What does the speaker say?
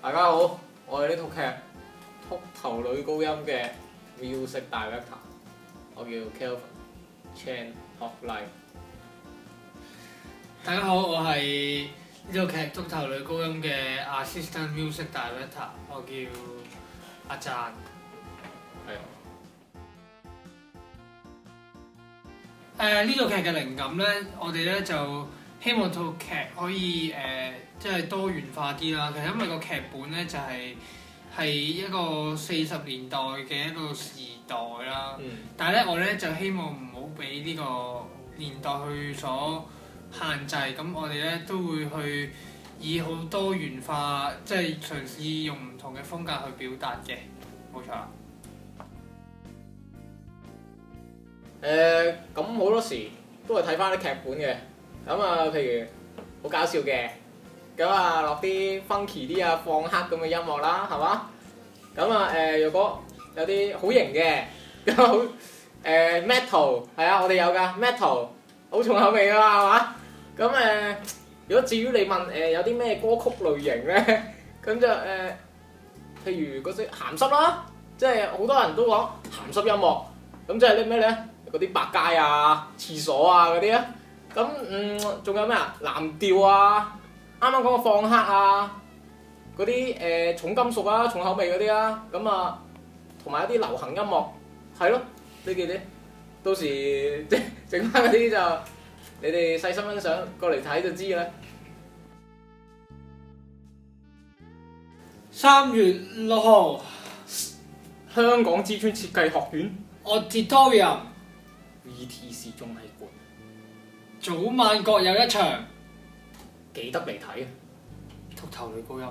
大家好，我係呢套劇《禿頭女高音》嘅 Music Director， 我叫 Kelvin Chan of Life。大家好，我係呢套劇《禿頭女高音》嘅 Assistant Music Director， 我叫阿贊。呢套劇嘅靈感咧，我哋咧就希望套劇可以即係多元化啲啦。其實因為個劇本咧就係一個40年代嘅一個時代啦。但係咧，我咧就希望唔好俾呢個年代去所限制。咁我哋咧都會去以好多元化，即係嘗試用唔同嘅風格去表達嘅。冇錯啦。咁好多時都係睇翻啲劇本嘅，咁啊譬如好搞笑嘅，咁啊落啲 funky 啲啊放黑咁嘅音樂啦，係嘛？咁啊如果有啲好型嘅，咁好metal 係啊，我哋有㗎 metal 好重口味㗎嘛，係嘛？咁如果至於你問有啲咩歌曲類型咧，咁就譬如嗰啲鹹濕啦，即係好多人都講鹹濕音樂，咁即係啲咩咧？嗰啲百佳啊、廁所啊嗰啲啊，咁仲有咩啊？藍調啊，啱啱講個放黑啊，嗰啲重金屬啊、重口味嗰啲啊，咁啊，同埋一啲流行音樂，係咯，呢幾啲，到時即係整翻嗰啲就你哋細心欣賞過嚟睇就知啦。3月6號，香港知專設計學院 Auditorium VTC 綜藝館，早晚各有一場，記得嚟睇啊！禿頭女高音。